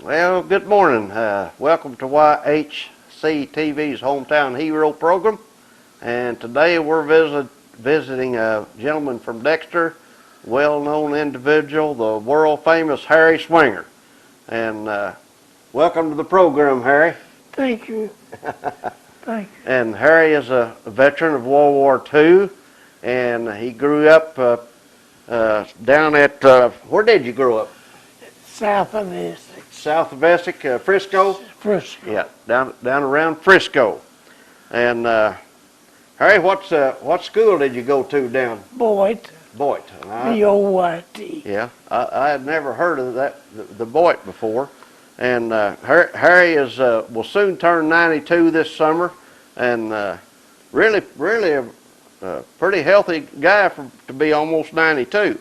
Well, good morning. Welcome to YHC TV's Hometown Hero program. And today we're visiting a gentleman from Dexter, well-known individual, the world-famous Harry Swinger. And welcome to the program, Harry. Thank you. Thank you. And Harry is a veteran of World War II, and he grew up down at, where did you grow up? South of this. South of Essex, Frisco? Frisco. Yeah, down around Frisco. And Harry, what school did you go to down? Boyd. Boyd. B-O-Y-T. Yeah, I had never heard of that, the Boyd before. And Harry will soon turn 92 this summer, and really a pretty healthy guy to be almost 92.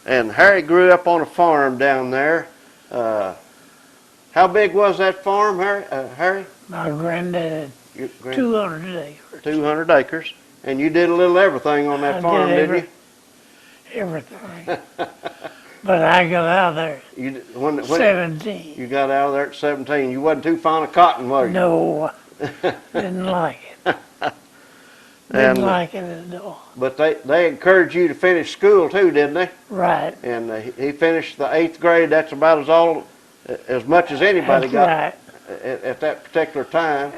And Harry grew up on a farm down there. How big was that farm, Harry? My granddad had 200 acres. 200 acres. And you did a little everything on that farm, didn't you? Everything. But I got out of there at 17. You got out of there at 17. You wasn't too fond of cotton, was you? No, didn't like it. Didn't like it at all. But they encouraged you to finish school too, didn't they? Right. And he finished the 8th grade. That's about as much as anybody got at that particular time.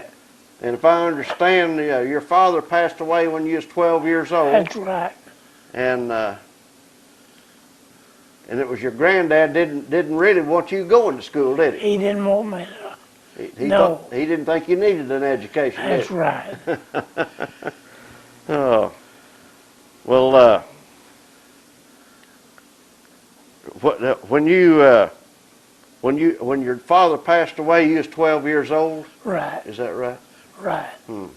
And if I understand, your father passed away when you was 12 years old. That's right. And it was your granddad didn't really want you going to school, did he? He didn't want me to. No. He didn't think you needed an education. That's right. Oh, well, when your father passed away, you was 12 years old. Right. Is that right? Right. And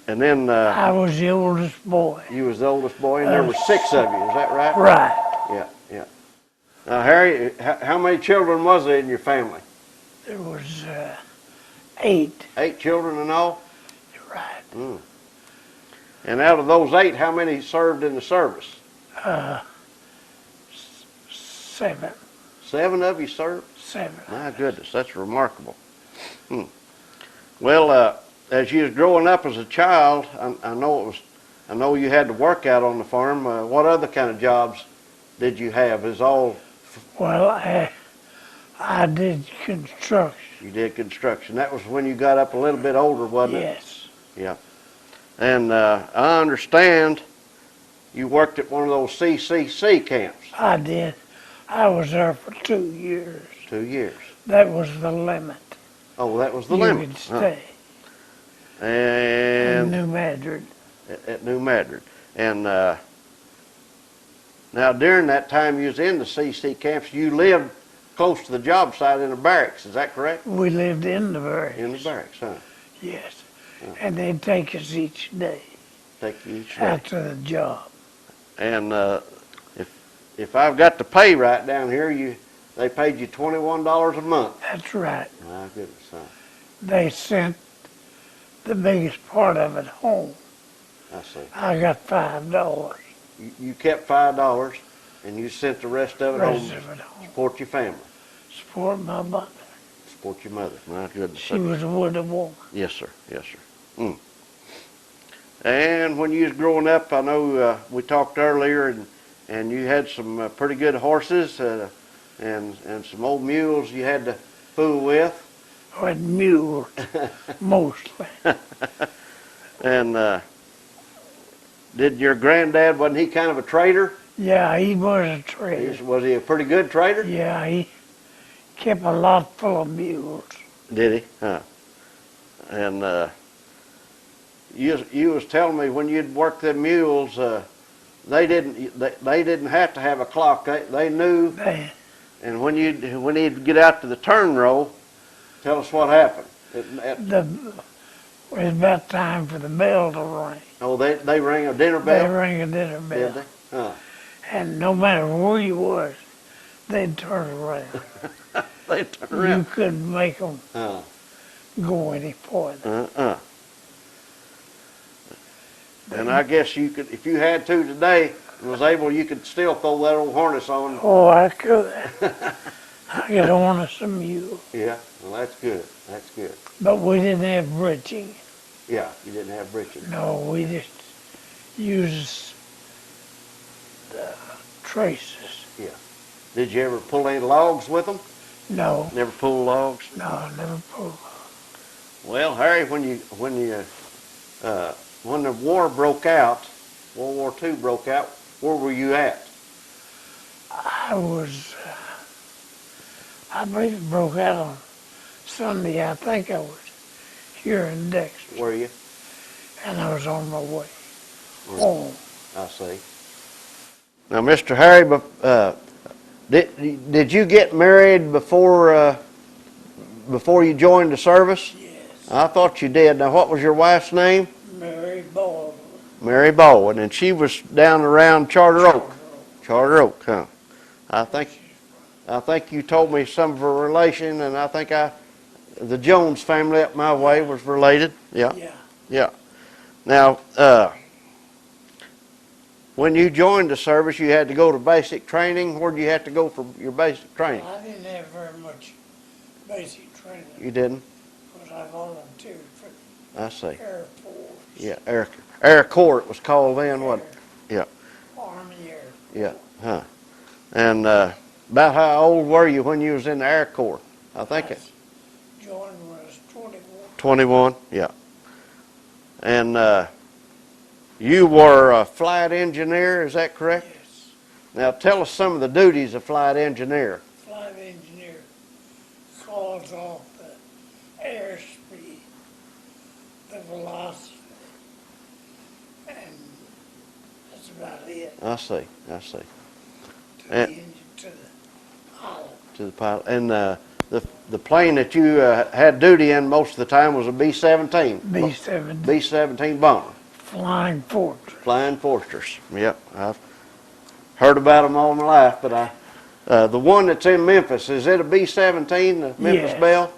then I was the oldest boy. You was the oldest boy, and there were 6 of you. Is that right? Right. Yeah. Now, Harry, how many children was there in your family? There was 8. 8 children in all? Right. And out of those 8, how many served in the service? 7. 7 of you served? 7. My goodness, that's remarkable. Well, as you was growing up as a child, I know you had to work out on the farm. What other kind of jobs did you have? Well, I did construction. You did construction. That was when you got up a little bit older, wasn't it? Yes. Yeah. And I understand you worked at one of those CCC camps. I did. I was there for 2 years. 2 years. That was the limit. Oh, that was the limit. You could stay. And in New Madrid. At New Madrid. And now during that time you was in the CC camps, you lived close to the job site in the barracks. Is that correct? We lived in the barracks. In the barracks, huh? Yes. And they'd take us each day. Take you each day. Out to the job. And if I've got the pay right down here, they paid you $21 a month. That's right. My goodness, huh? They sent the biggest part of it home. I see. I got $5. You kept $5, and you sent the rest of it home. Support your family. Support my mother. Support your mother. My goodness. She was a widow woman. Yes, sir. Yes, sir. And when you was growing up, I know we talked earlier, and you had some pretty good horses and some old mules you had to fool with. I had mules, mostly. And did your granddad, wasn't he kind of a trader? Yeah, he was a trader. Was he a pretty good trader? Yeah, he kept a lot full of mules. Did he? Huh. And you was telling me when you'd work them mules, they didn't have to have a clock. They knew. And when he'd get out to the turn row, tell us what happened. It was about time for the bell to ring. Oh, they rang a dinner bell? They rang a dinner bell. Did they? Huh. And no matter where you was, they'd turn around. They'd turn around. You couldn't make them go any farther. And I guess you could, if you had to today, you could still throw that old harness on. Oh, I could. I could harness a mule. Yeah, well, that's good. That's good. But we didn't have bridging. Yeah, you didn't have britching. No, we just used the traces. Yeah. Did you ever pull any logs with them? No, Never pull logs? no, I never pulled. Well, Harry, when the war broke out, World War II broke out, where were you at? I believe it broke out on Sunday. I think I was here in Dexter. Were you? And I was on my way home. I see. Now, Mr. Harry, did you get married before you joined the service? Yes. I thought you did. Now, what was your wife's name? Mary Baldwin. Mary Baldwin, and she was down around Charter Oak. Charter Oak, huh? I think you told me some of her relation, and I think the Jones family up my way was related. Yeah. Yeah. Yeah. Now, when you joined the service, you had to go to basic training. Where did you have to go for your basic training? I didn't have very much basic training. You didn't? Because I volunteered for I see. Air Force. Yeah, Air Corps it was called then, wasn't it? Yeah. Army Air Force. Yeah, huh. And about how old were you when you was in the Air Corps? I think it. Joined when I was 21. 21, yeah. And you were a flight engineer, is that correct? Yes. Now tell us some of the duties of flight engineer. Flight engineer calls off the airspeed, the velocity, and that's about it. I see. To And- the engine, to the pilot. To the pilot. And the plane that you had duty in most of the time was a B-17. B-17. B-17 bomber. Flying Fortress. Flying Fortress. Yep, I've heard about them all my life, but the one that's in Memphis, is it a B-17, the Memphis Yes. Belle?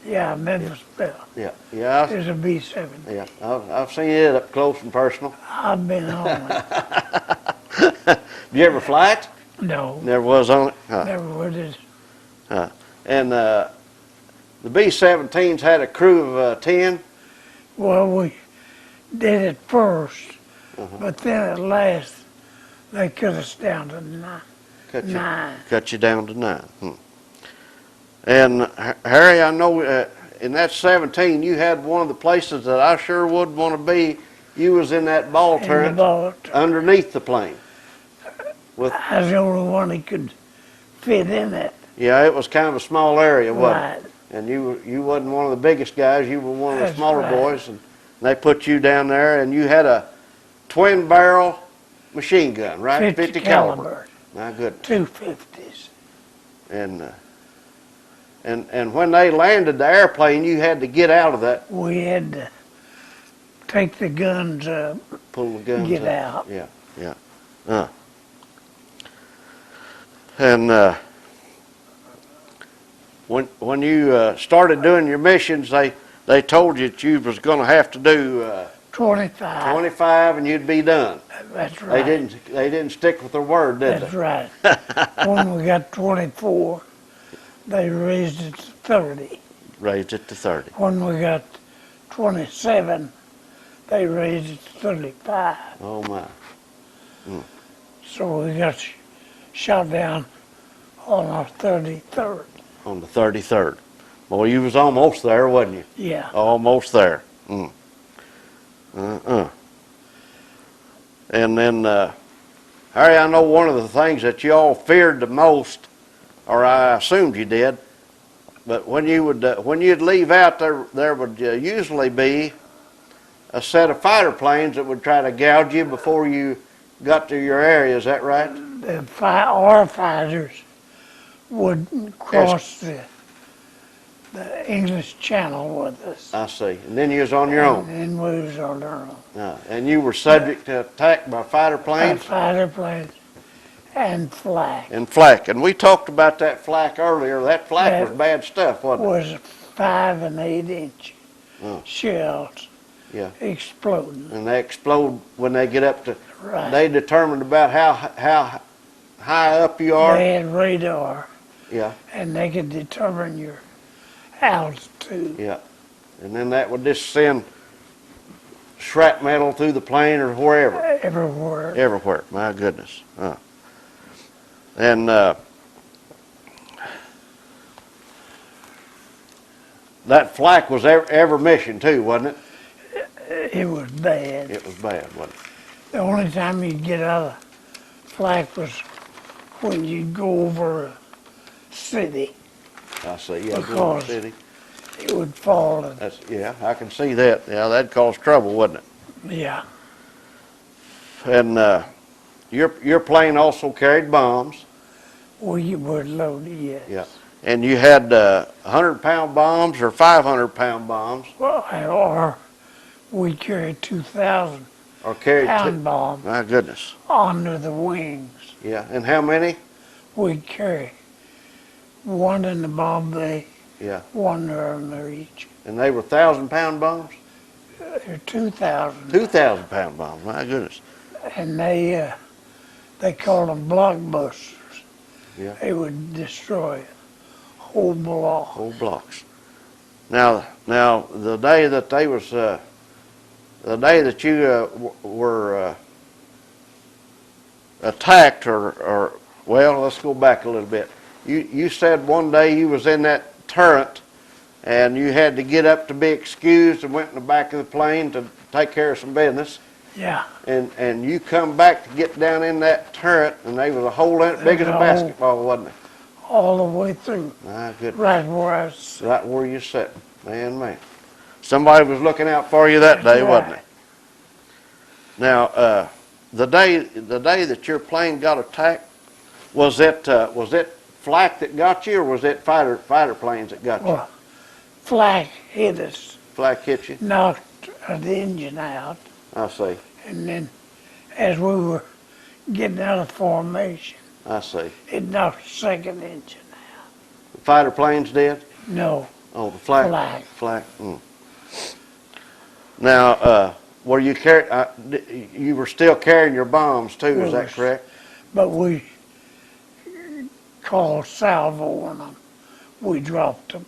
Yeah, Memphis Belle. Yeah, yeah, There's a B-17. yeah. I've seen it up close and personal. I've been on it. Did you ever fly it? No, Never was on it? Huh. never would it. And the B-17s had a crew of 10? Well, we did it first, but then at last they cut us down to nine. Cut you down to 9. And Harry, I know in that 17 you had one of the places that I sure would want to be. You was in that ball In the turret boat. underneath the plane. I was the only one that could fit in it. Yeah, it was kind of a small area, wasn't it? Right. And you wasn't one of the biggest guys. You were one of the That's smaller right. boys, and they put you down there, and you had a twin barrel machine gun, right? 50 caliber. My goodness. 250s. And when they landed the airplane, you had to get out of that. We had to take the guns up, Pull the guns get up. out. Yeah, yeah. And when you started doing your missions, they told you that you was going to have to do 25. 25 and you'd be done. That's right. They didn't stick with their word, did That's they? right. When we got 24, they raised it to 30. Raised it to 30. When we got 27, they raised it to 35. Oh my. So we got shot down on our 33rd. On the 33rd. Well, you was almost there, wasn't you? Yeah. Almost there. And then, Harry, I know one of the things that you all feared the most, or I assumed you did, but when you'd leave out, there would usually be a set of fighter planes that would try to gouge you before you got to your area. Is that right? Our fighters would cross the English Channel with us. I see. And then you was on your own. And we was on our own. And you were subject to attack by fighter planes? Fighter planes and flak. And flak. And we talked about that flak earlier. That flak was bad stuff, wasn't it? Was 5 and 8 inch shells Yeah. exploding. And they explode when they get up to Right. They determined about how high up you are. They had radar, Yeah, and they could determine your altitude. yeah. And then that would just send shrapnel through the plane or wherever. Everywhere. Everywhere. My goodness. And that flak was every mission too, wasn't it? It was bad. It was bad, wasn't it? The only time you'd get out of flak was when you'd go over a city. I see. Yeah, Because- Grove City. It would fall and, Yeah, I can see that. Yeah, that'd cause trouble, wouldn't it? yeah. And your plane also carried bombs. We were loaded, yes. Yeah. And you had 100-pound bombs or 500-pound bombs, Well, or we carried 2,000 or carried pound bombs My goodness. under the wings. Yeah. And how many? We'd carry one in the bomb bay, Yeah. one under each. And they were 1,000-pound bombs. They're 2,000. 2,000-pound bombs. My goodness. And they called them blockbusters. Yeah. They would destroy a whole block. Whole blocks. Now, the day that they was, the day that you were attacked, or well, let's go back a little bit. You said one day you was in that turret, and you had to get up to be excused and went in the back of the plane to take care of some business. Yeah. And you come back to get down in that turret, and they was a hole in it big as a There's a hole. basketball, wasn't it? All the way through. My goodness. Right where I was. Right where you sat, man. Somebody was looking out for you that day, wasn't it? Now, the day that your plane got attacked, was it flak that got you, or was it fighter planes that got you? Well, flak hit us, Flak hit you. knocked the engine out, I see. and then as we were getting out of formation, I see. it knocked the second engine out. The fighter planes did. No, Oh, the flak. Flak. Flak. Now, were you you were still carrying your bombs too? Is that Yes. correct? but we called salvo on them. We dropped them.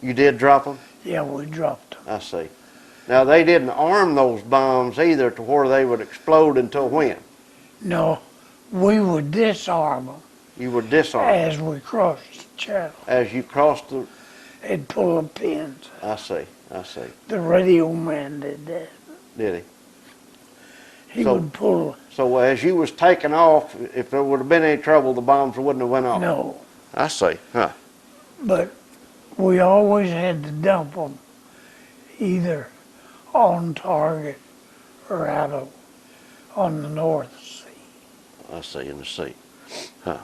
You did drop them. Yeah, we dropped them. I see. Now they didn't arm those bombs either to where they would explode until when? No, we would disarm them You would disarm as we crossed the channel. as you crossed the. They'd pull the pins. I see. I see. The radio man did that. Did he? He So- would pull. So as you was taking off, if there would have been any trouble, the bombs wouldn't have went off. No, I see. Huh. but we always had to dump them either on target or on the North Sea. I see, in the sea. Huh.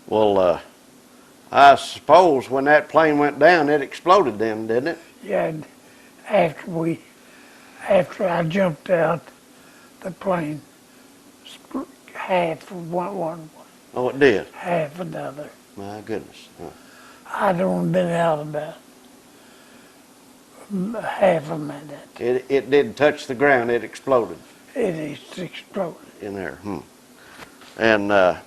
Well, I suppose when that plane went down, it exploded then, didn't it? Yeah, and after I jumped out, the plane split half of one, Oh, it did. half another. My goodness. Huh. I'd only been out about half a minute. It didn't touch the ground. It exploded It exploded. in there. And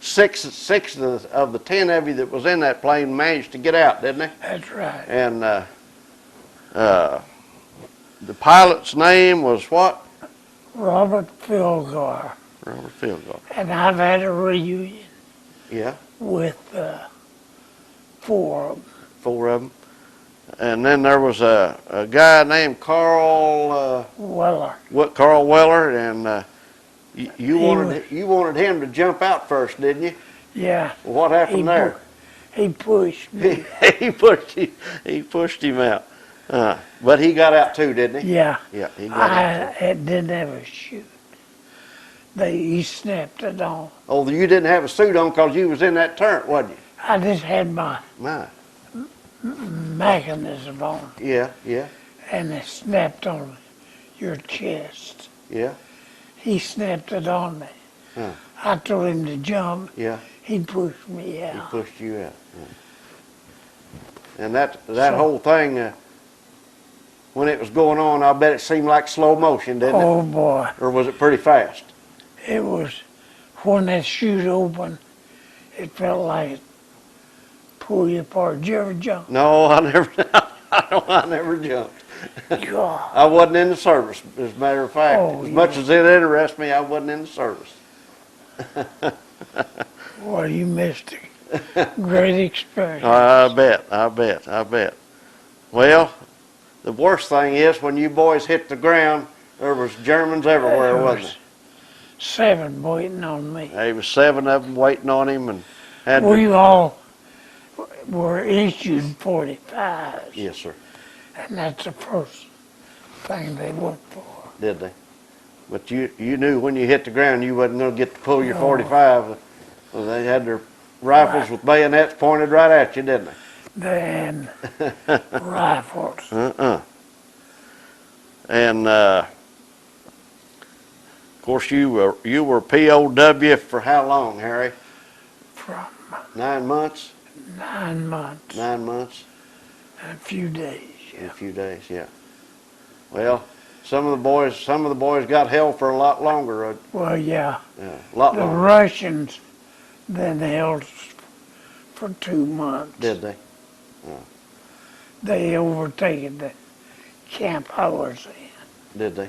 six of the 10 of you that was in that plane managed to get out, didn't they? That's right. And the pilot's name was what? Robert Philgar. Robert Fieldgall. And I've had a reunion Yeah, with 4 of them. 4 of them. And then there was a guy named Carl Weller. Carl Weller, and you He wanted him to jump out first, didn't you? Yeah. Well, what happened there? He pushed me. he pushed him out. But he got out too, didn't he? Yeah. Yeah, he got out too. I didn't have a chute. He snapped it on. Oh, you didn't have a suit on because you was in that turret, wasn't you? I just had my My. mechanism on, Yeah, yeah, and it snapped on your chest. yeah, He snapped it on me. Huh. I told him to jump. yeah. He pushed me He out. pushed you out. Yeah. And that So- whole thing, when it was going on, I bet it seemed like slow motion, didn't it? Oh boy, Or was it pretty fast? it was when that chute opened. It felt like it pulled you apart. Did you ever jump? No, I never. I never jumped. God. I wasn't in the service, as a matter of fact. Oh, As much yeah. as it interests me, I wasn't in the service. Well, you missed a great experience. I bet. Well, the worst thing is when you boys hit the ground, there was Germans everywhere, There wasn't was there? 7 waiting on me. There was 7 of them waiting on him, and had We to, all were issued 45s, yes, sir. and that's the first thing they went for. Did they? But you knew when you hit the ground you wasn't going to get to pull your No. 45. Well, they had their rifles with bayonets pointed right at you, didn't they? Then rifles. And of course you were POW for how long, Harry? From 9 months. 9 months 9 months and a few days. and a few days. Yeah. Well, some of the boys got held for a lot longer. Well, yeah, Yeah, a lot the longer. Russians then held us for 2 months. Did they? They overtaken the camp I was in. Did they?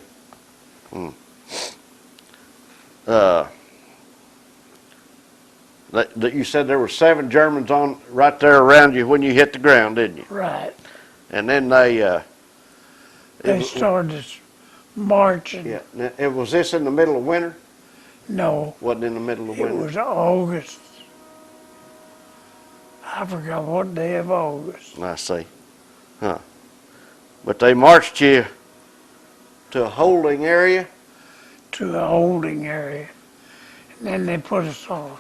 That you said there were 7 Germans on right there around you when you hit the ground, didn't you? Right. And then they started marching. yeah. Now, was this in the middle of winter? No, Wasn't in the middle of it winter. was August. I forgot what day of August. I see. Huh. But they marched you to a holding area. To a holding area. And then they put us on a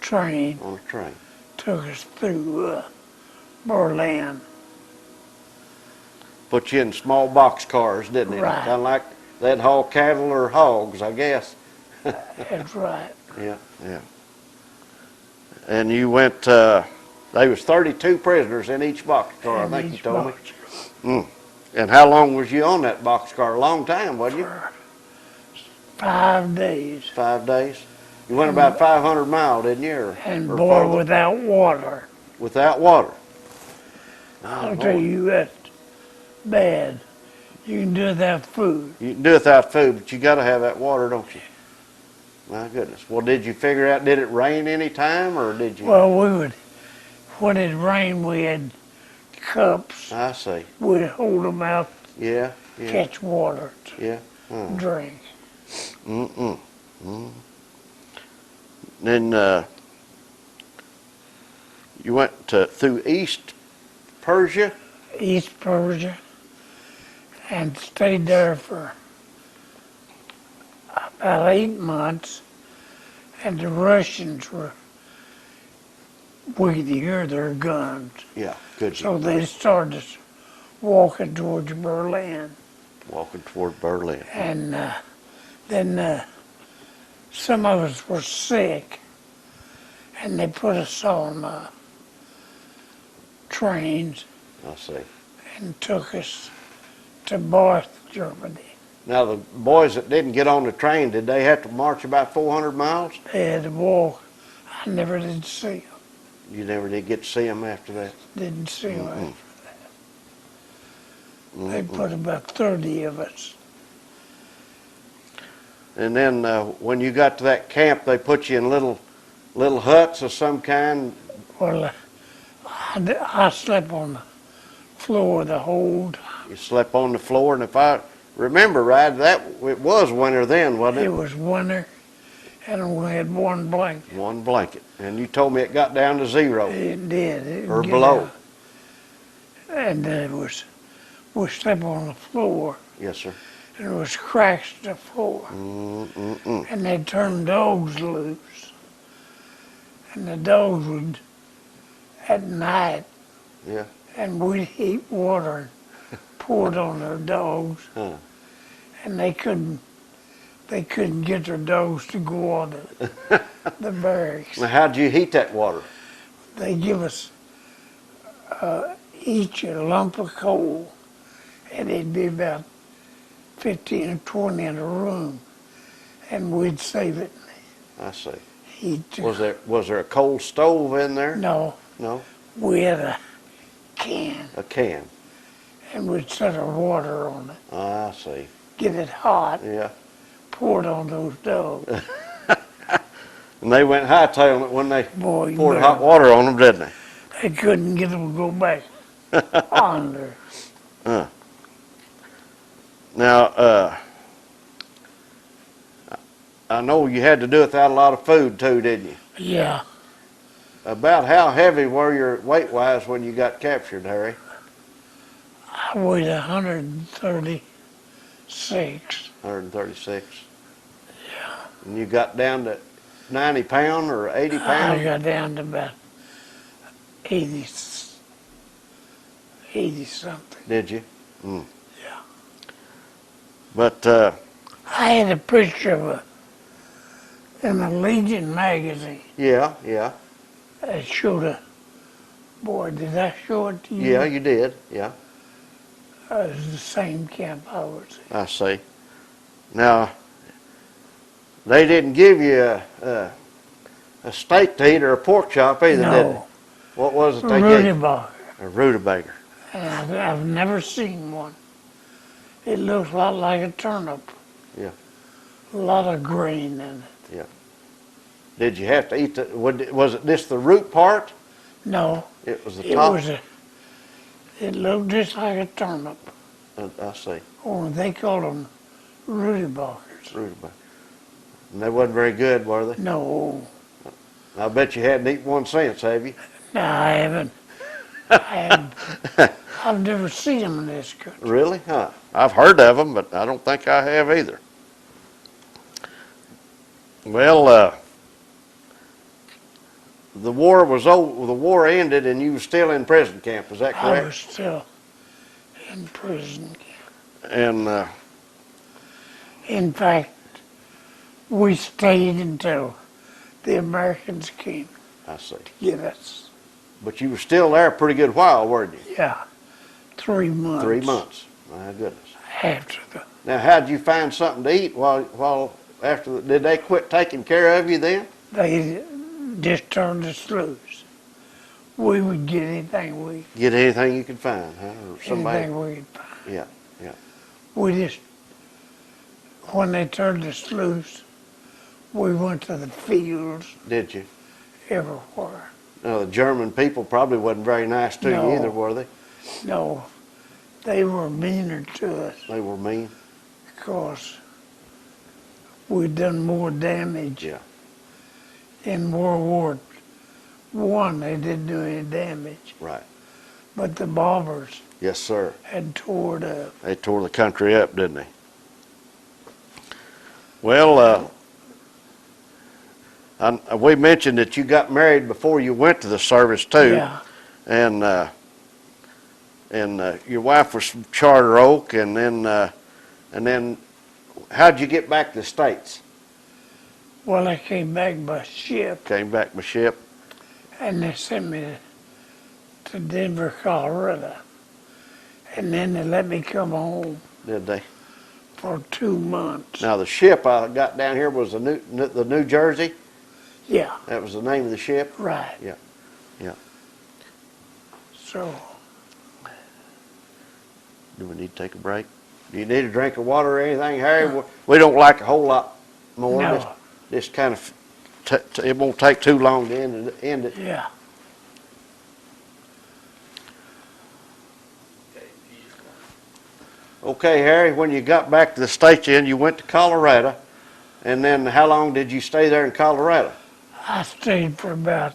train, On a train. took us through Berlin. Put you in small box cars, didn't they? Right. Kind of like they'd haul cattle or hogs, I guess. That's right. Yeah. And you went, there was 32 prisoners in each box car, I think you Each told me. box And how long was you on that box car? A long time, wasn't you? for 5 days. 5 days? You went about 500 miles, didn't you? And or boy, farther? without water. Without water. I'll tell you, that's bad. You can do it without food. You can do it without food, but you got to have that water, don't you? My goodness. Well, did you figure out, did it rain any time, or did you? Well, when it rained, we had cups. I see. We'd hold them out, Yeah. catch water to Yeah. drink. Then you went through East Persia. East Persia, and stayed there for about 8 months, and the Russians were, we could hear their guns, Yeah. Good. so they started us walking towards Berlin, Walking toward Berlin. and then some of us were sick, and they put us on trains I see. and took us to Barth, Germany. Now, the boys that didn't get on the train, did they have to march about 400 miles? They had to walk. I never did see them. You never did get to see them after that? Didn't see them after that. They put about 30 of us. And then when you got to that camp, they put you in little huts of some kind. Well, I slept on the floor the whole time. You slept on the floor, and if I remember right, it was winter then, wasn't It it? was winter, and we had one blanket. One blanket. And you told me it got down to 0 It did. It or get below. out. And we slept on the floor, Yes, sir. and there was cracks in the floor. And they turned dogs loose. And the dogs would, at night, Yeah. and we'd heat water and pour it on their dogs. Huh. And they couldn't get their dogs to go on the barracks. Now, how'd you heat that water? They give us each a lump of coal, and it'd be about 15 or 20 in a room, and we'd save it. I see. He'd Was there a coal stove in there? No, No? we had a can, A can. and we'd set our water on it, I see. get it hot, Yeah. pour it on those dogs. And they went hightailing it when they Boy, poured man, hot water on them, didn't they? they couldn't get them to go back under. Now, I know you had to do it without a lot of food too, didn't you? Yeah, About how heavy were you weight-wise when you got captured, Harry? I weighed 136. 136. Yeah. And you got down to 90 pound or 80 I pound? got down to about 80 something. Did you? Mm. Yeah. But, I had a picture of it in a Legion magazine. yeah. It showed a, boy, did I show it to you? Yeah, you did. Yeah, It was the same camp I was in. I see. Now, they didn't give you a steak to eat or a pork chop either, did they? No, What was it they gave you? rutabaga. A rutabaga. And I've never seen one. It looks a lot like a turnip. Yeah. A lot of grain in it. Did you have to eat the, was it just the root part? No, It was the it top? it looked just like a turnip. I see. Only they called them rutabagas. Rutabaga. And they wasn't very good, were they? No, I bet you hadn't eaten one since, have you? no, I haven't. I've never seen them in this country. Really? Huh. I've heard of them, but I don't think I have either. Well, the war was over. The war ended, and you were still in prison camp. Is that I correct? was still in prison. And In fact, we stayed until the Americans came I see. to get us. But you were still there a pretty good while, weren't you? Yeah, 3 months. 3 months. My goodness. After the, Now, how'd you find something to eat while after? Did they quit taking care of you then? they just turned us loose. We would get anything we Get anything you could find, huh? Or somebody? anything we could find. Yeah. We just, when they turned us loose, we went to the fields Did you? everywhere. Now, the German people probably wasn't very nice to No. you either, were they? No, they were meaner to us They were mean. because we'd done more damage. Yeah. In World War I, they didn't do any damage, Right. but the bombers Yes, sir. had tore it up. They tore the country up, didn't they? Well, we mentioned that you got married before you went to the service too, Yeah, and your wife was from Charter Oak, and then how'd you get back to the States? well, I came back by ship, Came back by ship. and they sent me to Denver, Colorado, and then they let me come home Did they? for 2 months. Now the ship I got down here was the New Jersey. Yeah, That was the name of the ship. right. Yeah. So, Do we need to take a break? Do you need a drink of water or anything, Harry? We don't like a whole lot more. no, Just kind of, it won't take too long to end it. yeah. Okay, Harry, when you got back to the States, you went to Colorado, and then how long did you stay there in Colorado? I stayed for about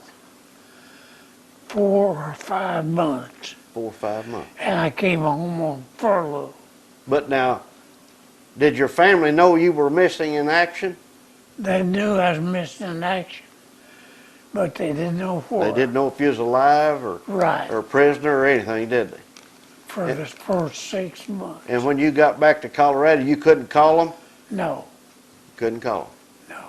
4 or 5 months, 4 or 5 months. and I came home on furlough. But now, did your family know you were missing in action? They knew I was missing in action, but they didn't know what. They didn't know if you was alive Right, or a prisoner or anything, did they? for the first 6 months. And when you got back to Colorado, you couldn't call them? No, Couldn't call them. no,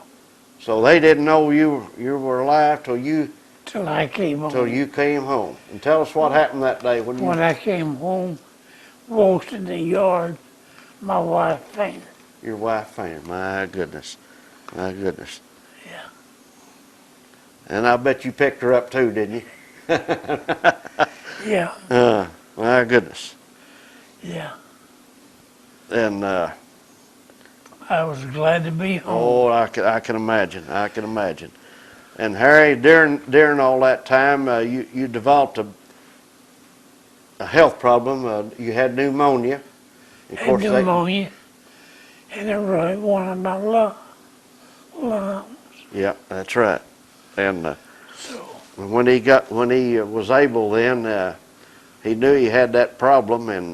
So they didn't know you were alive till you till I came home. came home. And tell us what happened that day when When I came home, walked in the yard, my wife fainted. Your wife fainted. My goodness. My goodness. Yeah. And I bet you picked her up too, didn't you? Yeah. My goodness. Yeah. And I was glad to be home. oh, I can imagine. I can imagine. And Harry, during all that time, you developed a health problem. You had pneumonia. Of Had course, pneumonia, and it really one of my lungs. yeah, that's right. And So when he was able, then he knew he had that problem, and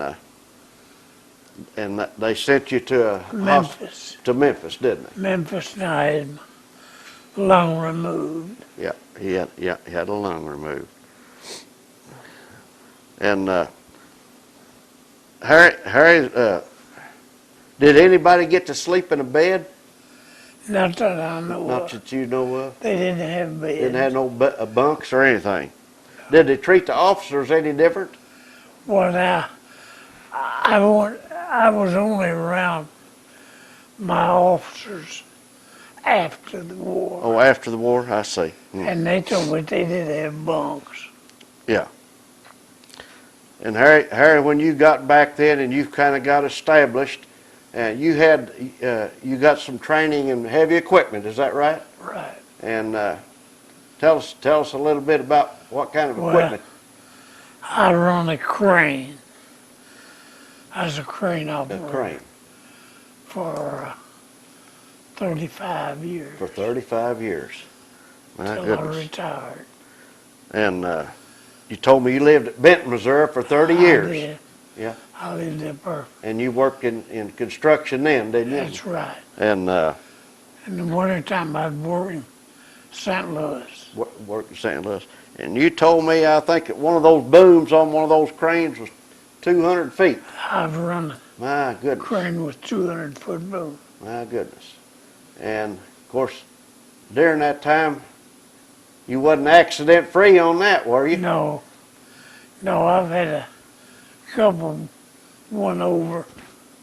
they sent you to Memphis. to Memphis, didn't they? Memphis, and I had my lung removed. Yeah, he had a lung removed. And Harry, did anybody get to sleep in a bed? Not that I know Not of. that you know of. They didn't have beds. Didn't have no bunks or anything. Did they treat the officers any different? Well, now, I was only around my officers after the war. Oh, after the war, I see. And they told me they did have bunks. Yeah. And Harry, when you got back then and you kind of got established, you got some training in heavy equipment. Is that right? Right. And tell us a little bit about what kind of equipment. I run a crane. I was a crane A operator crane for 35 years. for 35 years. My Till I goodness. retired. And you told me you lived at Benton, Missouri for 30 years. I did. Yeah. I lived there for, And you worked in construction then, didn't you? that's right. And In the wintertime, I'd work in St. Louis. worked in St. Louis. And you told me, I think, that one of those booms on one of those cranes was 200 feet. I've run a My goodness. crane with 200-foot boom. My goodness. And, of course, during that time, you wasn't accident-free on that, were you? No, I've had a couple went over.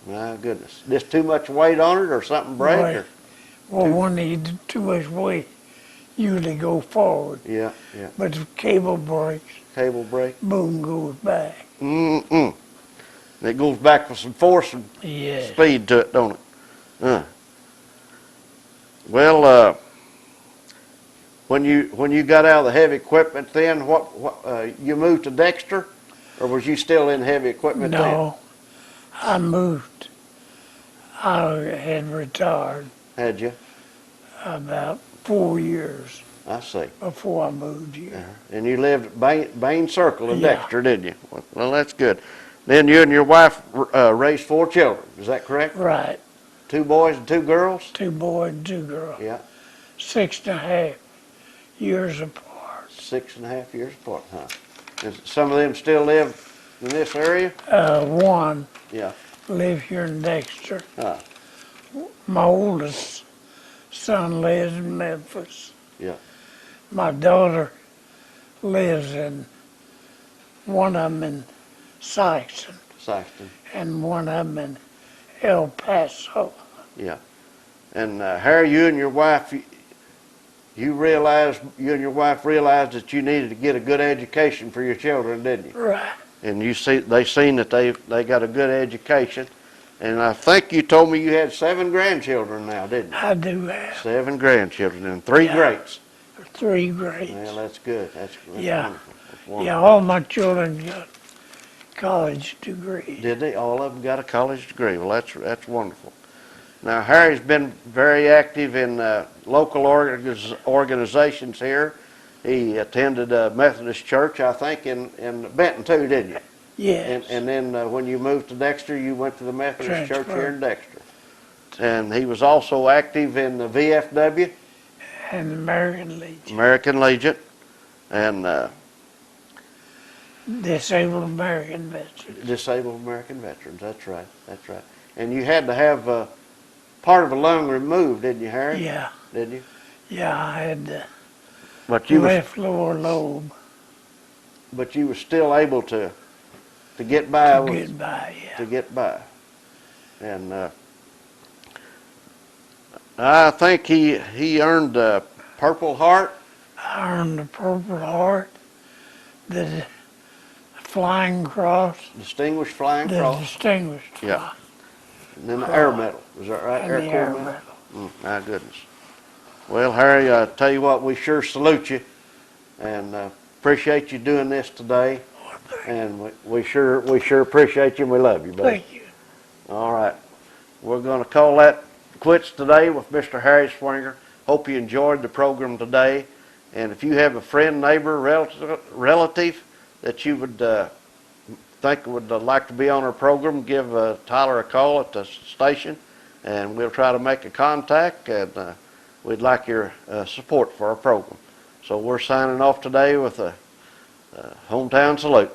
My goodness. Just too much weight on it or something break? Right. Or? Well, when you do too much weight, usually go forward. Yeah. But the cable breaks, Cable break? boom goes back. Mm-mm. And it goes back with some force and Yeah. speed to it, don't it? Well, when you got out of the heavy equipment, then what you moved to Dexter, or was you still in heavy equipment No, I moved. I had retired then? Had you? about 4 years I see. before I moved here. And you lived at Bain Circle in Yeah. Dexter, didn't you? Well, that's good. Then you and your wife raised 4 children. Is that correct? Right. 2 boys and 2 girls? 2 boys and 2 girls. Yeah. 6.5 years apart. 6.5 years apart, huh? And some of them still live in this area? One Yeah. live here in Dexter. Huh. My oldest son lives in Memphis. Yeah. My daughter lives in, one of them in Saxon Saxton. and one of them in El Paso. Yeah. And Harry, you and your wife realized that you needed to get a good education for your children, didn't you? Right. And they seen that they got a good education. And I think you told me you had 7 grandchildren now, didn't you? I do have 7 grandchildren and 3 Yeah. greats. 3 grades. Well, that's good. That's Yeah. wonderful. That's wonderful. Yeah, all my children got college degrees. Did they? All of them got a college degree. Well, that's wonderful. Now, Harry's been very active in local organizations here. He attended a Methodist church, I think, in Benton too, didn't you? Yes. And then when you moved to Dexter, you went to the Methodist church Transferred. here in Dexter. And he was also active in the VFW, And American Legion. American Legion, and Disabled American Veterans. Disabled American Veterans. That's right. That's right. And you had to have part of a lung removed, didn't you, Harry? Yeah. Didn't you? Yeah, I had the But you was left lower lobe. but you were still able to to get by to with, get by, yeah. to get by. And I think he earned a Purple Heart. I earned the Purple Heart, the Flying Cross, Distinguished Flying the Cross. Distinguished Yeah. Flying, And then the Air Medal. Is that right? and the Corps Air Medal? Medal. My goodness. Well, Harry, I tell you what, we sure salute you and appreciate you doing this today. And we sure appreciate you and we love you, buddy. Thank you. All right. We're going to call that quits today with Mr. Harry Swinger. Hope you enjoyed the program today. And if you have a friend, neighbor, relative that you would think would like to be on our program, give Tyler a call at the station, and we'll try to make a contact, and we'd like your support for our program. So we're signing off today with a hometown salute.